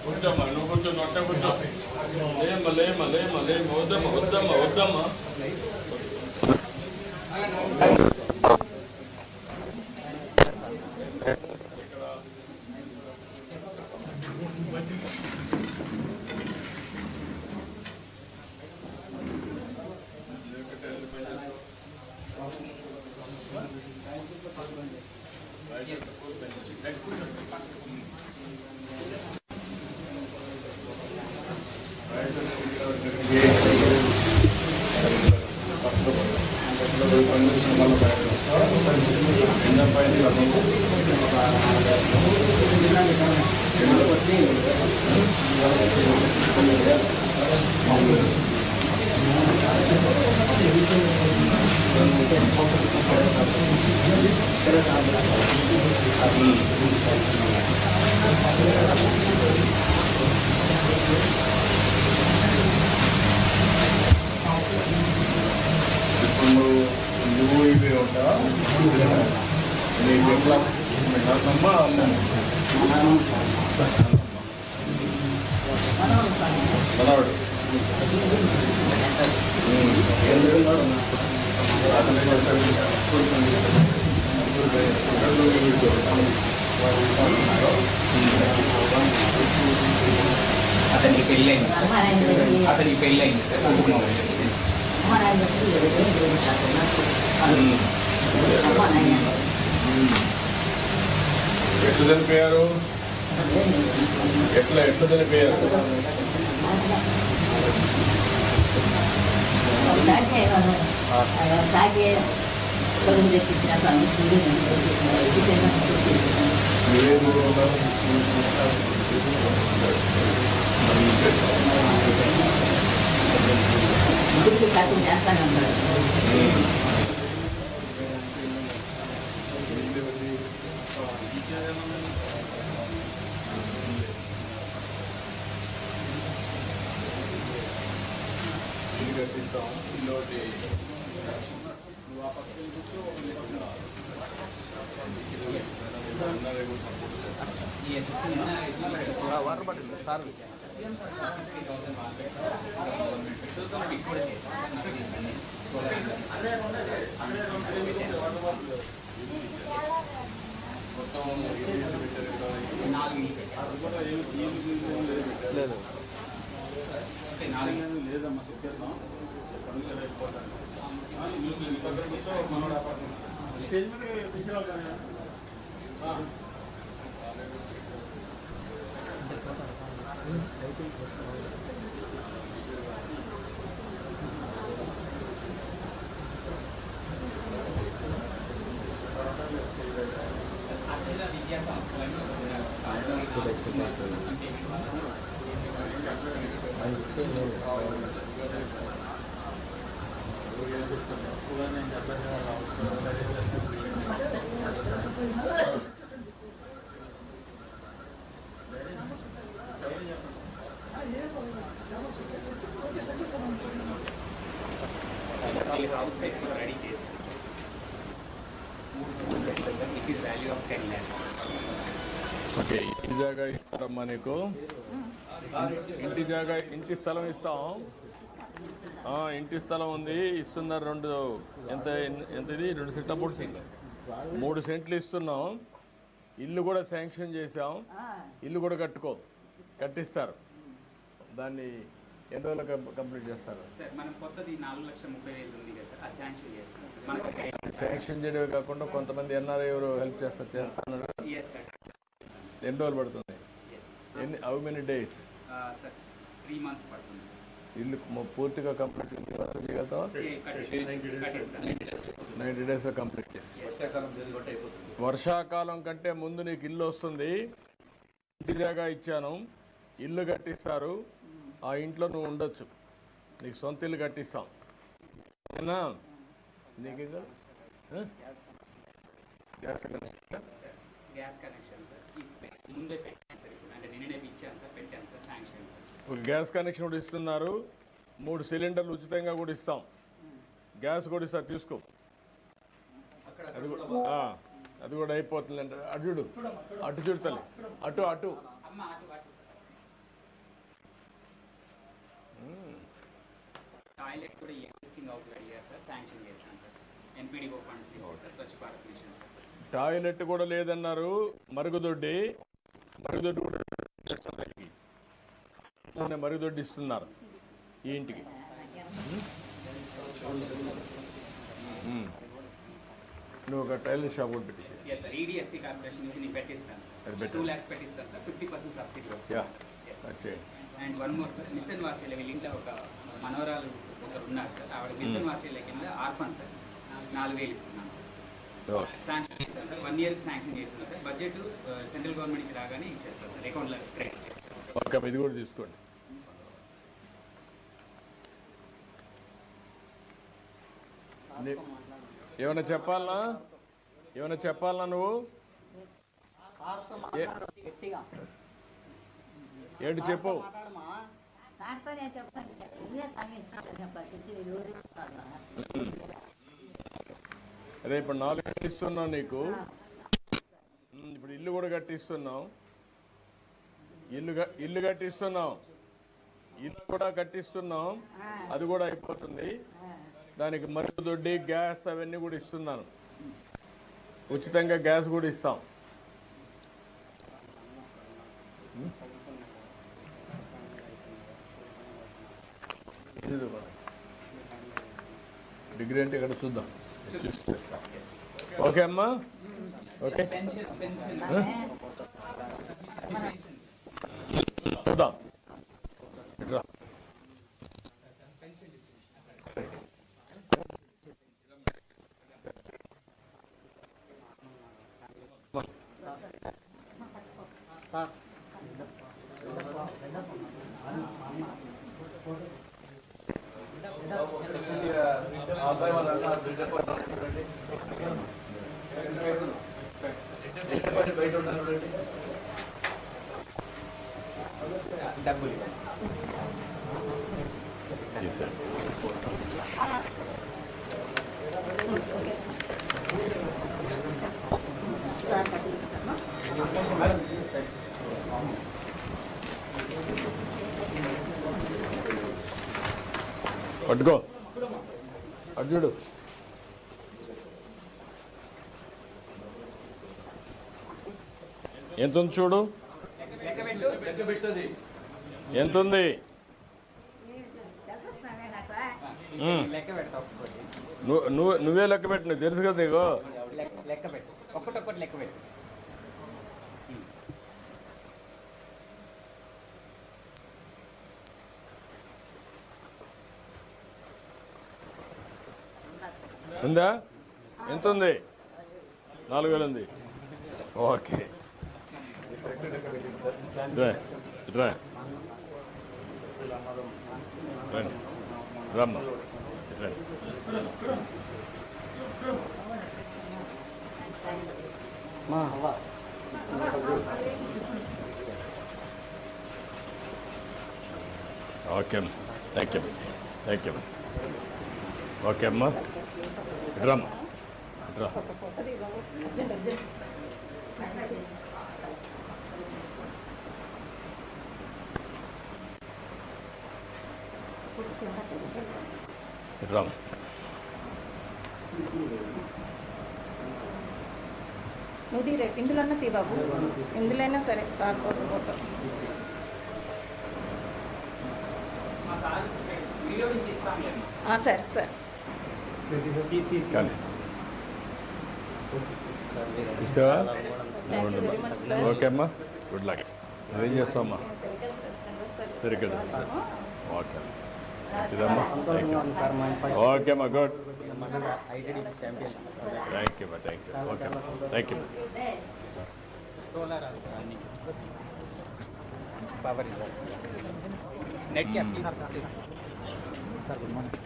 కూర్చోమ్మా, నువ్వు కూర్చో, నొట్ట కూర్చో. లేమ్మా, వద్దమ్మా. నువ్వు ఇవే ఉంటావా? నీకు ఎట్లా అమ్మా మనవాడు అతనికి పెళ్ళైంది సార్. ఎట్లా చనిపోయారు? ఎట్లా చనిపోయారు? వాటర్ బాటిల్ సార్ లేదు లేదమ్మా స్టేజ్ మీద విద్యా సంస్థలను రెడీ చేసి వాల్యూ ఆఫ్ 10 lakhs. ఓకే, ఇంటి జాగా ఇస్తారమ్మా నీకు. ఇంటి స్థలం ఇస్తాం. ఇంటి స్థలం ఉంది, ఇస్తున్నారు. ఎంత ఇది 2 సెంట్ల 3 సెంట్లు ఇస్తున్నాం. ఇల్లు కూడా శాంక్షన్ చేసాం. ఇల్లు కూడా కట్టిస్తారు. దాన్ని ఎన్ని రోజులు కంప్లీట్ చేస్తారు? మనం కొత్తది 4,30,000 ఉంది కదా సార్, ఆ శాంక్షన్ చేస్తాం. శాంక్షన్ చేయడమే కాకుండా కొంతమంది ఎన్ఆర్ఐ ఎవరు హెల్ప్ చేస్తున్నారు. ఎన్ని రోజులు పడుతుంది? How many days? 3 months పడుతుంది. ఇల్లు పూర్తిగా కంప్లీట్ చేయగలుగుతావా? 90 డేస్లో కంప్లీట్ చేసి. వర్షాకాలం కంటే ముందు నీకు ఇల్లు వస్తుంది. ఇంటి జాగా ఇచ్చాను, ఇల్లు కట్టిస్తారు. ఆ ఇంట్లో నువ్వు ఉండొచ్చు. నీకు సొంత ఇల్లు కట్టిస్తాం. ఓకేనా? నీకు గ్యాస్ కనెక్షన్ ఒక గ్యాస్ కనెక్షన్ కూడా ఇస్తున్నారు. 3 సిలిండర్లు ఉచితంగా కూడా ఇస్తాం. గ్యాస్ కూడా ఇస్తారు, తీసుకో. అది కూడా అయిపోతుందండి. అటు చూడు, అటు చూడు తల్లి, అటు అటు. అమ్మ అటు అటు. టాయిలెట్ కూడా ఎగ్జిస్టింగ్ హౌస్ అడిగారు సార్, శాంక్షన్ చేస్తాను సార్. ఎన్పీడీఓ ఫండ్స్ నుంచి sir, Swachh Bharat machine sir. Toilet కూడా లేదన్నారు. మరుగుదొడ్డి కూడా మరుగుదొడ్డి ఇస్తున్నారు ఈ ఇంటికి. నువ్వు ఒక టైలర్ షాప్ కూడా పెట్టి. ఎస్ సార్, ఈడిఎఫ్సి కార్పొరేషన్ నుంచి నేను పెట్టిస్తాను అది సార్. పెట్టు. 2 lakhs పెట్టిస్తాను సార్, 50% సబ్సిడీ యా వస్తుంది. Okay. And one more sir, machine వార్చెల్ల వీళ్ళ ఇంట్లో ఒక మనవరాలు ఒకరు ఉన్నారు సార్. ఆవిడ మిషన్ వార్చెల్ల కింద ఆర్ఫన్ సార్ 4,000 ఇస్తున్నాను సార్. శాంక్షన్ చేశాను సార్, 1 year శాంక్షన్ చేస్తున్నాను సార్. బడ్జెట్ సెంట్రల్ గవర్నమెంట్ నుంచి రాగానే ఇచ్చేస్తాను సార్, అకౌంట్లో క్రెడిట్ చేస్తాను. ఓకే, ఇది కూడా తీసుకోండి. ఏమైనా చెప్పాలనా నువ్వు? ఏంటి చెప్పు. అదే ఇప్పుడు 4 ఏళ్ళు ఇస్తున్నావు నీకు. ఇప్పుడు ఇల్లు కూడా కట్టిస్తున్నావు. ఇల్లు కట్టిస్తున్నాం, ఇల్లు కూడా కట్టిస్తున్నాం. అది కూడా అయిపోతుంది. దానికి మరుగుదొడ్డి, గ్యాస్ అవన్నీ కూడా ఇస్తున్నాను. ఉచితంగా గ్యాస్ కూడా ఇస్తాం. డిగ్రీ అంటే ఇక్కడ చూద్దాం. ఓకే అమ్మా, ఓకే చూద్దాం. ఇట్రా సార్ డబ్బులు పట్టుకో, అటు చూడు. ఎంత ఉంది చూడు, ఎంత ఉంది. లెక్క పెట్టు ఒక్కొక్కటి. నువ్వే లెక్క పెట్టు, నీకు తెలుసు కదా. నీకు లెక్క పెట్టు, ఒక్కటొక్కటి లెక్క పెట్టు. ఉందా? ఎంత ఉంది? 4,000 ఉంది. ఓకే, రా రండి, రమ్మ రండి. మా అవ్వ ఓకే అమ్మ, thank you, thank you. Okay అమ్మా, రమ్మ రా. రమ్మ నువ్వు తీరే ఇందులో తీ బాబు, ఇందులైనా సరే సార్ ఫోటో. మా సార్ వీడియో నుంచి ఇస్తాంలేమ్మా. సరే సరే కానీ ఇస్తావా? Thank you very much sir. Okay అమ్మా, గుడ్ లక్. నువ్వేం చేస్తావమ్మా? సరిగ్గా ఓకే ఇదమ్మా, థ్యాంక్ యూ. సార్ మా ఓకే అమ్మా, good. ITD champions thank you అమ్మా, థ్యాంక్ యూ. ఓకే అమ్మా, థ్యాంక్ యూ. సోలార్ అన్ని power net cap sir good morning.